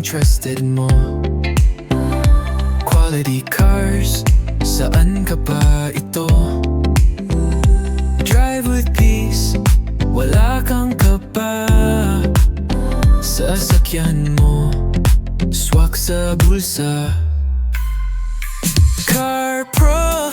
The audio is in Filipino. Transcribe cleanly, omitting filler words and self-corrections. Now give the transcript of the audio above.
trusted mo. Quality cars, saan ka ba ito? Drive with peace, wala kang kaba. Sa sasakyan mo, swak sa bulsa. CARPRO